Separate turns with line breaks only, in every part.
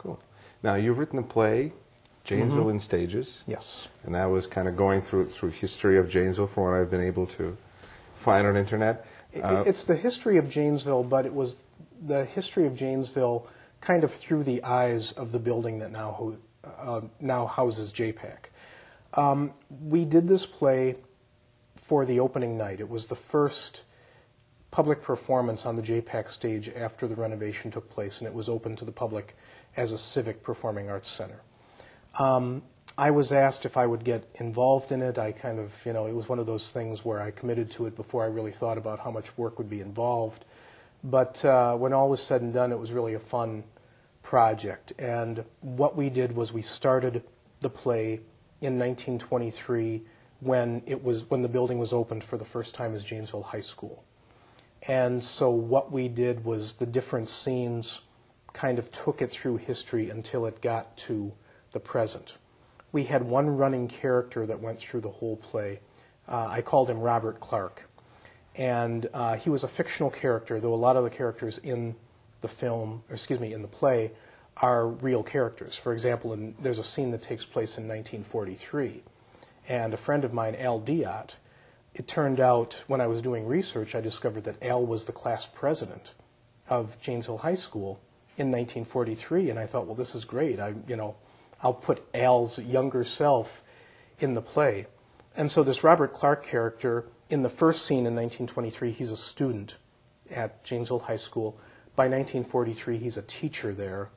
Cool. Now, you've written a play, Janesville in Stages.
Yes.
And that was kind of going through history of Janesville from what I've been able to find on the internet.
It's the history of Janesville, but it was the history of Janesville kind of through the eyes of the building that now houses JPAC. We did this play for the opening night. It was the first public performance on the JPAC stage after the renovation took place, and it was open to the public as a civic performing arts center. I was asked if I would get involved in it. I kind of, it was one of those things where I committed to it before I really thought about how much work would be involved. But when all was said and done, it was really a fun project. And what we did was we started the play in 1923 when the building was opened for the first time as Janesville High School. And so what we did was the different scenes kind of took it through history until it got to the present. We had one running character that went through the whole play. I called him Robert Clark. And he was a fictional character, though a lot of the characters in the play are real characters. For example, there's a scene that takes place in 1943. And a friend of mine, Al Diott, it turned out when I was doing research, I discovered that Al was the class president of Janesville High School in 1943. And I thought, well, this is great. I'll put Al's younger self in the play. And so this Robert Clark character, in the first scene in 1923, he's a student at Janesville High School. By 1943, he's a teacher there.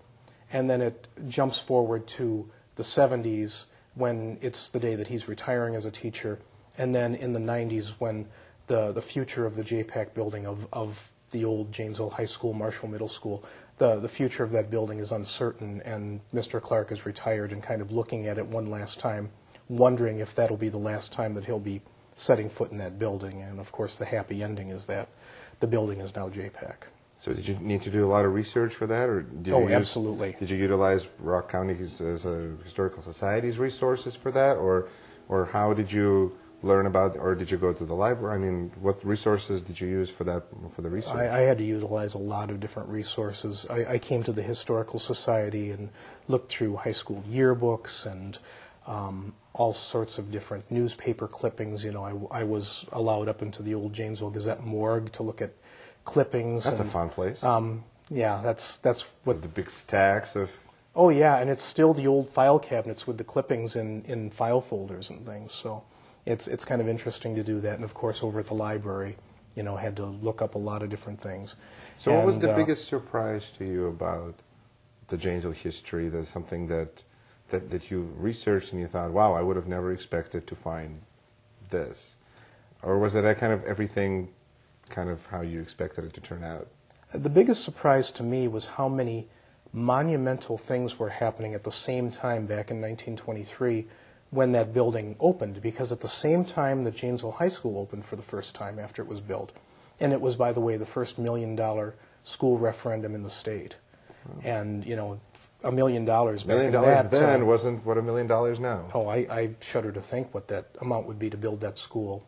And then it jumps forward to the 70s when it's the day that he's retiring as a teacher. And then in the 90s when the future of the JPAC building of the old Janesville High School, Marshall Middle School, the future of that building is uncertain, and Mr. Clark is retired and kind of looking at it one last time, wondering if that'll be the last time that he'll be setting foot in that building. And of course the happy ending is that the building is now JPAC.
So did you need to do a lot of research for that, or
absolutely.
Did you utilize Rock County as a Historical Society's resources for that, or how did you learn about, or did you go to the library? I mean, what resources did you use for the research?
I had to utilize a lot of different resources. I came to the Historical Society and looked through high school yearbooks and all sorts of different newspaper clippings. I was allowed up into the old Janesville Gazette morgue to look at clippings.
That's a fun place.
Yeah, that's what
the big stacks of.
Oh yeah, and it's still the old file cabinets with the clippings in file folders and things. So it's kind of interesting to do that. And of course, over at the library, had to look up a lot of different things.
So what was the biggest surprise to you about the Janesville history? There's something that you researched and you thought, wow, I would have never expected to find this, or was it that kind of everything? Kind of how you expected it to turn out?
The biggest surprise to me was how many monumental things were happening at the same time back in 1923 when that building opened, because at the same time that Janesville High School opened for the first time after it was built, and it was, by the way, the first $1 million school referendum in the state. And, $1 million back
$1 million then wasn't what $1 million now.
Oh, I shudder to think what that amount would be to build that school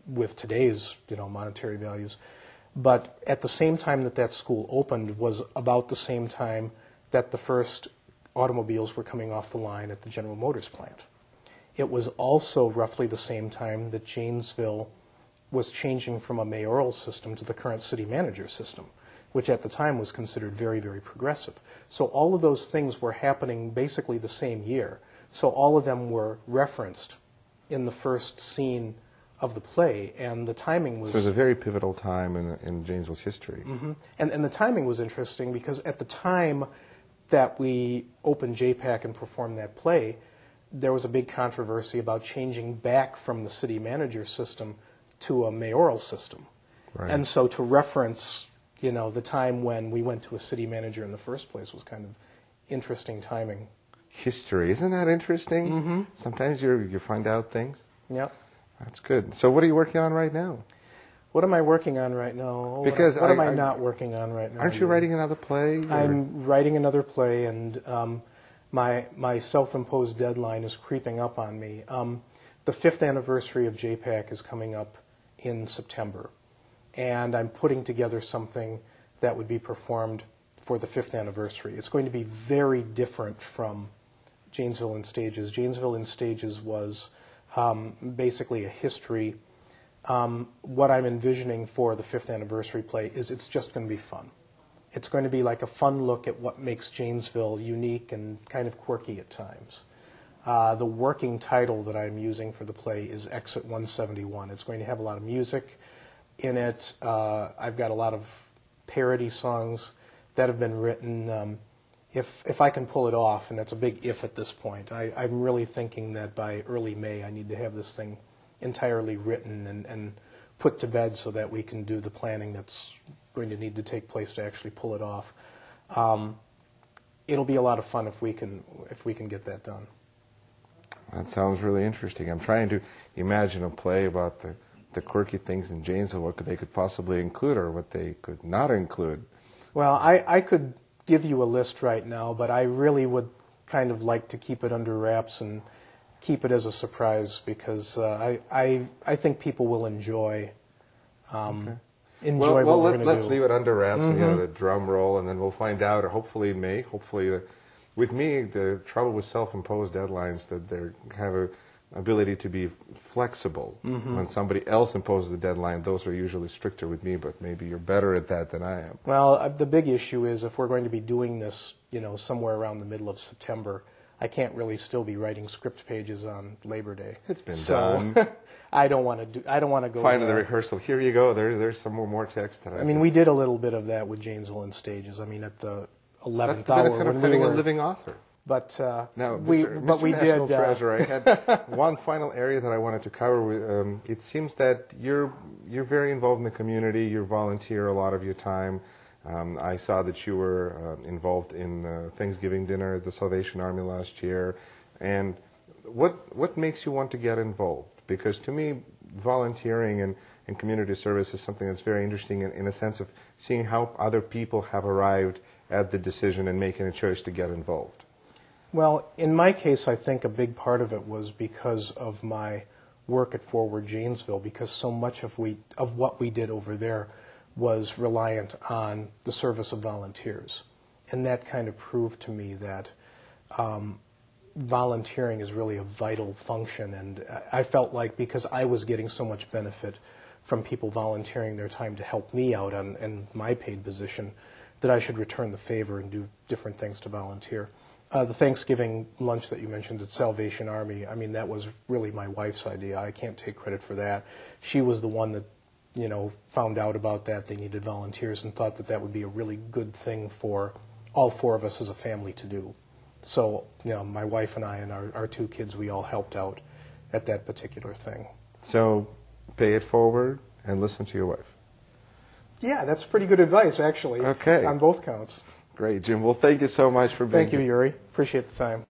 with today's monetary values. But at the same time that school opened was about the same time that the first automobiles were coming off the line at the General Motors plant. It was also roughly the same time that Janesville was changing from a mayoral system to the current city manager system, which at the time was considered very, very progressive. So all of those things were happening basically the same year. So all of them were referenced in the first scene of the play, and the timing was...
So it was a very pivotal time in Janesville's history.
Mm-hmm. And the timing was interesting because at the time that we opened JPAC and performed that play, there was a big controversy about changing back from the city manager system to a mayoral system.
Right.
And so to reference, the time when we went to a city manager in the first place was kind of interesting timing.
History, isn't that interesting?
Mm-hmm.
Sometimes you find out things.
Yeah.
That's good. So what are you working on right now?
What am I working on right now?
Because
what am I not working on right now?
Aren't you writing another play?
I'm writing another play, and my self-imposed deadline is creeping up on me. The 5th anniversary of JPAC is coming up in September, and I'm putting together something that would be performed for the 5th anniversary. It's going to be very different from Janesville in Stages. Janesville in Stages was basically a history. What I'm envisioning for the 5th anniversary play is it's just going to be fun. It's going to be like a fun look at what makes Janesville unique and kind of quirky at times. The working title that I'm using for the play is Exit 171. It's going to have a lot of music in it. I've got a lot of parody songs that have been written. If I can pull it off, and that's a big if at this point, I'm really thinking that by early May I need to have this thing entirely written and put to bed so that we can do the planning that's going to need to take place to actually pull it off. It'll be a lot of fun if we can get that done.
That sounds really interesting. I'm trying to imagine a play about the quirky things in Janesville, what they could possibly include or what they could not include.
Well, I could give you a list right now, but I really would kind of like to keep it under wraps and keep it as a surprise because I think people will enjoy
Okay.
what we're going to do.
Let's leave it under wraps and the drum roll, and then we'll find out, or hopefully in May. Hopefully, with me, the trouble with self-imposed deadlines that they have a ability to be flexible. When somebody else imposes a deadline, those are usually stricter with me, but maybe you're better at that than I am.
Well, the big issue is if we're going to be doing this, somewhere around the middle of September, I can't really still be writing script pages on Labor Day.
It's been done.
I don't want to go.
Final the rehearsal. Here you go. There's some more text.
I mean, we did a little bit of that with Janesville in Stages. I mean, at the 11th
That's the
hour
benefit of
when
having
we were
a living author.
But
Now,
we
National
did.
Treasure, I had one final area that I wanted to cover. It seems that you're very involved in the community. You volunteer a lot of your time. I saw that you were involved in Thanksgiving dinner at the Salvation Army last year. And what makes you want to get involved? Because to me, volunteering and community service is something that's very interesting in a sense of seeing how other people have arrived at the decision and making a choice to get involved.
Well, in my case, I think a big part of it was because of my work at Forward Janesville, because so much of what we did over there was reliant on the service of volunteers. And that kind of proved to me that volunteering is really a vital function. And I felt like because I was getting so much benefit from people volunteering their time to help me out in my paid position, that I should return the favor and do different things to volunteer. The Thanksgiving lunch that you mentioned at Salvation Army, I mean, that was really my wife's idea. I can't take credit for that. She was the one that, found out about that. They needed volunteers and thought that that would be a really good thing for all four of us as a family to do. So, my wife and I and our two kids, we all helped out at that particular thing.
So, pay it forward and listen to your wife.
Yeah, that's pretty good advice, actually.
Okay.
On both counts.
Great, Jim. Well, thank you so much for being here.
Thank you, Yuri. Appreciate the time.